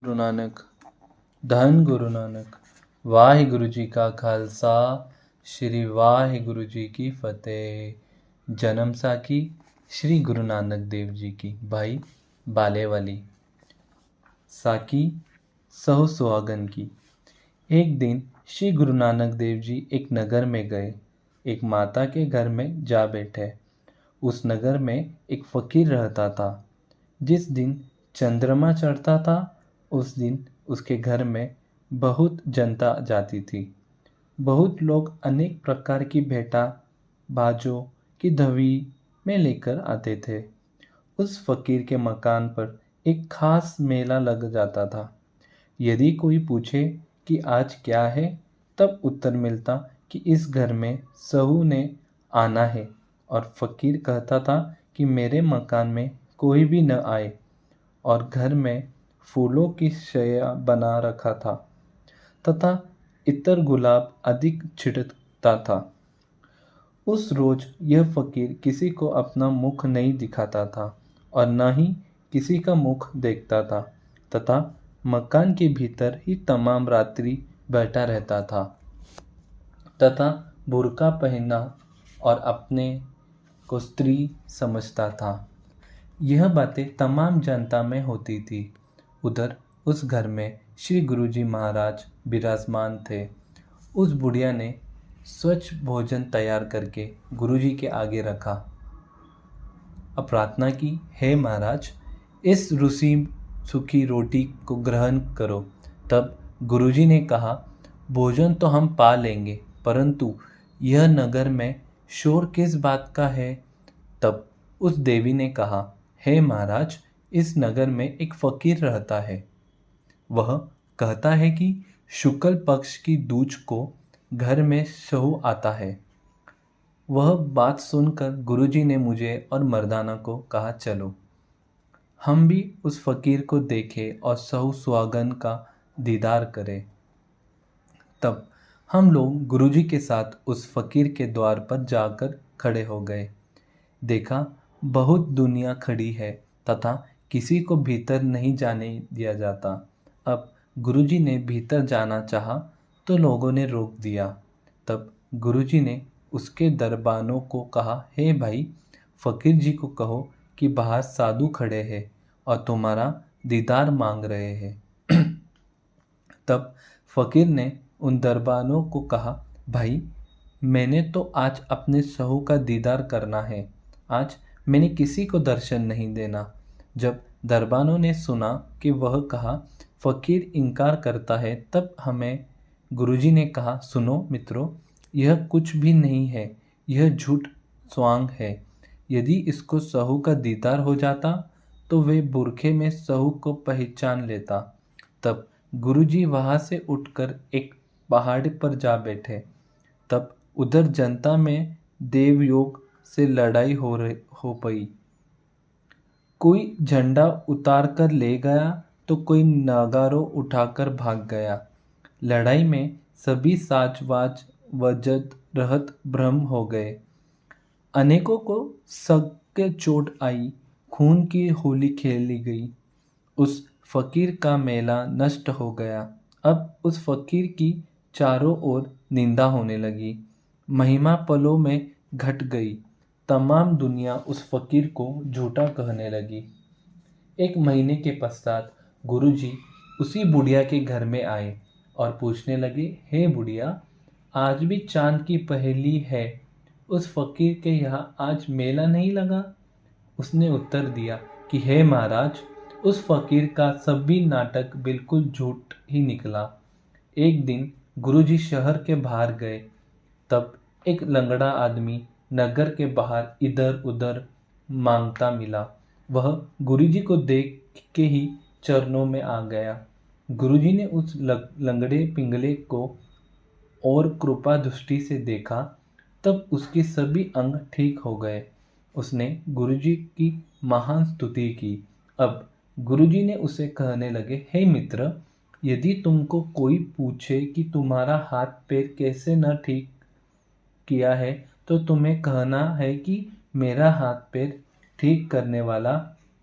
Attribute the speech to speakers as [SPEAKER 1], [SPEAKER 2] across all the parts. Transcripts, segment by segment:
[SPEAKER 1] गुरु नानक धन गुरु नानक वाहिगुरु जी का खालसा श्री वाहिगुरु जी की फतेह। जन्म साखी श्री गुरु नानक देव जी की। भाई बाले वाली साखी सहो सुहागन की। एक दिन श्री गुरु नानक देव जी एक नगर में गए। एक माता के घर में जा बैठे। उस नगर में एक फकीर रहता था। जिस दिन चंद्रमा चढ़ता था उस दिन उसके घर में बहुत जनता जाती थी। बहुत लोग अनेक प्रकार की भेंटा बाजों की धवी में लेकर आते थे। उस फकीर के मकान पर एक खास मेला लग जाता था। यदि कोई पूछे कि आज क्या है, तब उत्तर मिलता कि इस घर में सहू ने आना है, और फकीर कहता था कि मेरे मकान में कोई भी न आए, और घर में फूलों की शैया बना रखा था तथा इतर गुलाब अधिक छिड़कता था। उस रोज यह फकीर किसी को अपना मुख नहीं दिखाता था और न ही किसी का मुख देखता था, तथा मकान के भीतर ही तमाम रात्रि बैठा रहता था तथा बुर्का पहना और अपने को स्त्री समझता था। यह बातें तमाम जनता में होती थी। उधर उस घर में श्री गुरुजी महाराज विराजमान थे। उस बुढ़िया ने स्वच्छ भोजन तैयार करके गुरुजी के आगे रखा। अब प्रार्थना की, हे महाराज, इस रूसी सूखी रोटी को ग्रहण करो। तब गुरुजी ने कहा, भोजन तो हम पा लेंगे, परंतु यह नगर में शोर किस बात का है? तब उस देवी ने कहा, हे महाराज, इस नगर में एक फकीर रहता है। वह कहता है कि शुक्ल पक्ष की दूज को घर में सहू आता है। वह बात सुनकर गुरुजी ने मुझे और मर्दाना को कहा, चलो हम भी उस फकीर को देखें और सहू सुहागन का दीदार करें। तब हम लोग गुरुजी के साथ उस फकीर के द्वार पर जाकर खड़े हो गए। देखा बहुत दुनिया खड़ी है तथा किसी को भीतर नहीं जाने दिया जाता। अब गुरुजी ने भीतर जाना चाहा तो लोगों ने रोक दिया। तब गुरुजी ने उसके दरबानों को कहा, हे भाई, फकीर जी को कहो कि बाहर साधु खड़े हैं और तुम्हारा दीदार मांग रहे हैं। तब फकीर ने उन दरबानों को कहा, भाई, मैंने तो आज अपने सहू का दीदार करना है। आज मैंने किसी को दर्शन नहीं देना। जब दरबानों ने सुना कि वह कहा फकीर इनकार करता है, तब हमें गुरुजी ने कहा, सुनो मित्रों, यह कुछ भी नहीं है, यह झूठ स्वांग है। यदि इसको सहू का दीदार हो जाता तो वे बुरखे में सहू को पहचान लेता। तब गुरुजी वहाँ से उठकर एक पहाड़ पर जा बैठे। तब उधर जनता में देवयोग से लड़ाई हो पई। कोई झंडा उतार कर ले गया तो कोई नगारों उठाकर भाग गया। लड़ाई में सभी साजवाज वजद रहत भ्रम हो गए। अनेकों को सख्त चोट आई, खून की होली खेली गई। उस फकीर का मेला नष्ट हो गया। अब उस फकीर की चारों ओर निंदा होने लगी। महिमा पलों में घट गई। तमाम दुनिया उस फकीर को झूठा कहने लगी। एक महीने के पश्चात गुरुजी उसी बुढ़िया के घर में आए और पूछने लगे, हे बुढ़िया, आज भी चांद की पहेली है, उस फकीर के यहाँ आज मेला नहीं लगा? उसने उत्तर दिया कि हे महाराज, उस फकीर का सभी नाटक बिल्कुल झूठ ही निकला। एक दिन गुरुजी शहर के बाहर गए, तब एक लंगड़ा आदमी नगर के बाहर इधर उधर मांगता मिला। वह गुरुजी को देख के ही चरणों में आ गया। गुरुजी ने उस लंगड़े पिंगले को और कृपा दृष्टि से देखा, तब उसके सभी अंग ठीक हो गए। उसने गुरुजी की महान स्तुति की। अब गुरुजी ने उसे कहने लगे, हे मित्र, यदि तुमको कोई पूछे कि तुम्हारा हाथ पैर कैसे न ठीक किया है, तो तुम्हें कहना है कि मेरा हाथ पैर ठीक करने वाला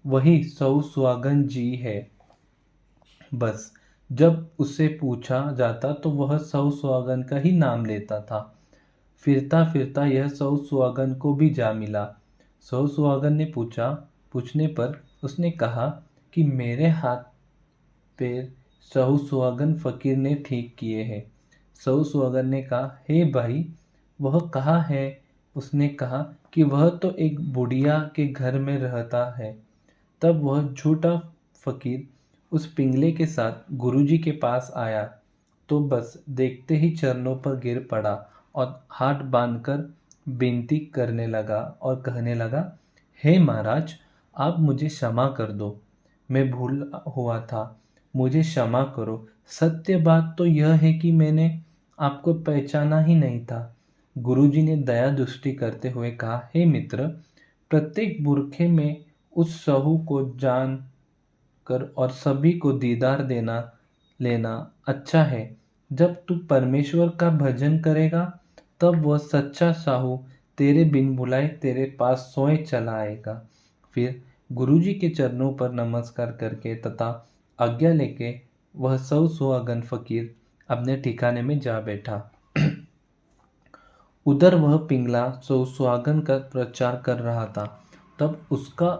[SPEAKER 1] वही सहू सुहागन जी है। बस जब उससे पूछा जाता तो वह सौ सुहागन का ही नाम लेता था। फिरता फिरता यह सौ सुहागन को भी जा मिला। सौ सुहागन ने पूछने पर उसने कहा कि मेरे हाथ पैर सौ सुहागन फकीर ने ठीक किए हैं। सौ सुहागन ने कहा, हे भाई, वह कहाँ है? उसने कहा कि वह तो एक बुढ़िया के घर में रहता है। तब वह झूठा फकीर उस पिंगले के साथ गुरुजी के पास आया तो बस देखते ही चरणों पर गिर पड़ा और हाथ बांधकर विनती करने लगा और कहने लगा, हे महाराज, आप मुझे क्षमा कर दो। मैं भूल हुआ था, मुझे क्षमा करो। सत्य बात तो यह है कि मैंने आपको पहचाना ही नहीं था। गुरुजी ने दया दृष्टि करते हुए कहा, हे मित्र, प्रत्येक बुरखे में उस सहू को जान कर और सभी को दीदार देना लेना अच्छा है। जब तू परमेश्वर का भजन करेगा तब वह सच्चा साहू तेरे बिन बुलाए तेरे पास सोए चला आएगा। फिर गुरुजी के चरणों पर नमस्कार करके तथा आज्ञा लेके वह सौ सुहागन फकीर अपने ठिकाने में जा बैठा। उधर वह पिंगला सौ सुहागन का प्रचार कर रहा था। तब उसका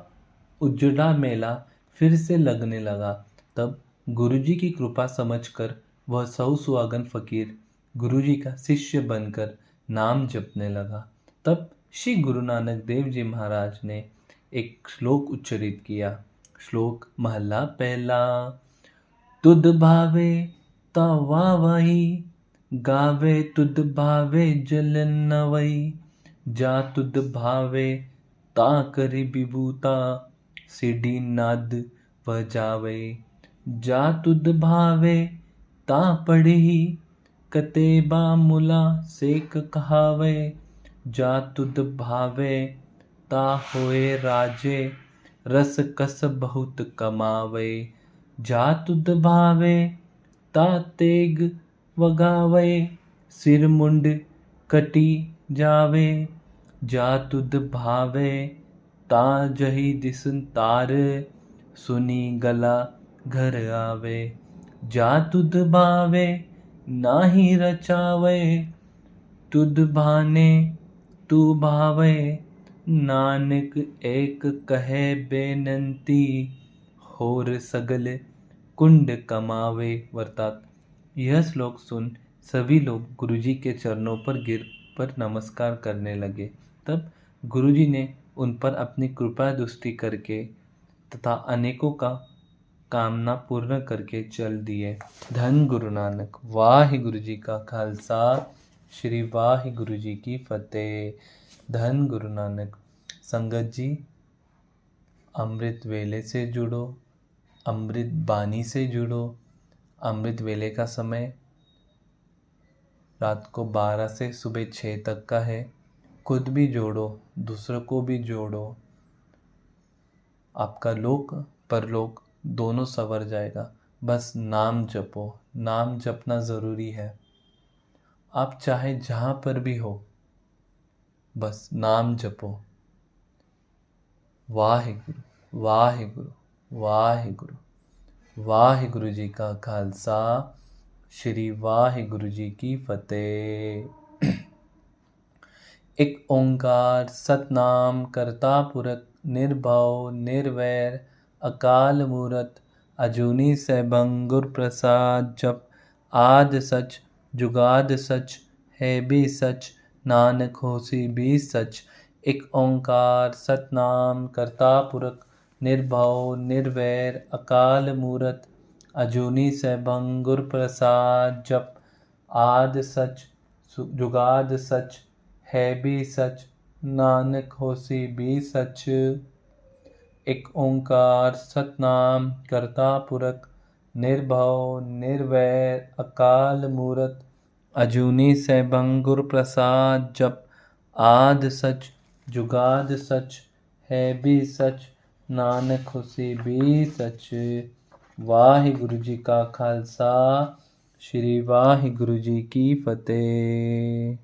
[SPEAKER 1] उजड़ा मेला फिर से लगने लगा। तब गुरुजी की कृपा समझकर वह सौ सुहागन फकीर गुरुजी का शिष्य बनकर नाम जपने लगा। तब श्री गुरु नानक देव जी महाराज ने एक श्लोक उच्चरित किया। श्लोक महला पहला। तुद भावे ता वाही, गावे तुद भावे जलन नवई। जा तुद भावे ता करी विभूता, सीढ़ी नाद बजावे। जा तुद भावे ता पढ़ी, कतेबा मुला सेक कहावे। जा तुद भावे ता होए राजे, रस कस बहुत कमावे। जा तुद भावे ता तेग वगावे, सिर मुंड कटी जावे। जा तुद भावे ता जही दिसन तार, सुनी गला घर आवे। जा तुद भावे नाही रचावे, तुद भाने तू भावे। नानक एक कहे बेनंती, होर सगल कुंड कमावे। अर्थात यह श्लोक सुन सभी लोग गुरुजी के चरणों पर गिर पर नमस्कार करने लगे। तब गुरुजी ने उन पर अपनी कृपा दृष्टि करके तथा अनेकों का कामना पूर्ण करके चल दिए। धन गुरु नानक। वाहिगुरु जी का खालसा, श्री वाहिगुरु जी की फतेह। धन गुरु नानक। संगत जी, अमृत वेले से जुड़ो, अमृत बानी से जुड़ो। अमृत वेले का समय रात को 12 से सुबह 6 तक का है। खुद भी जोड़ो, दूसरों को भी जोड़ो। आपका लोक परलोक दोनों संवर जाएगा। बस नाम जपो, नाम जपना ज़रूरी है। आप चाहे जहाँ पर भी हो, बस नाम जपो। वाहिगुरु वाहिगुरु वाहिगुरु। वाहिगुरु जी का खालसा, श्री वाहिगुरु जी की फतेह। एक ओंकार सतनाम करता पुरख, निर्भव निर्वैर अकाल मूरत। अजूनी सैभं गुर प्रसाद जप। आद सच जुगाद सच, है भी सच, नानक होसी भी सच। एक ओंकार सतनाम करता पुरख, निर्भव निर्वैर अकाल मूरत। अजूनी सैभं गुर प्रसाद जप। आद सच जुगाद सच, है भी सच, नानक होसी भी सच। एक ओंकार सतनाम करता पुरख, निर्भव निर्वैर अकाल मूरत। अजूनी सैभं गुर प्रसाद जप। आद सच जुगाद सच, है भी सच, नानक होसी भी सच। वाहिगुरु जी का खालसा, श्री वाहिगुरु जी की फतेह।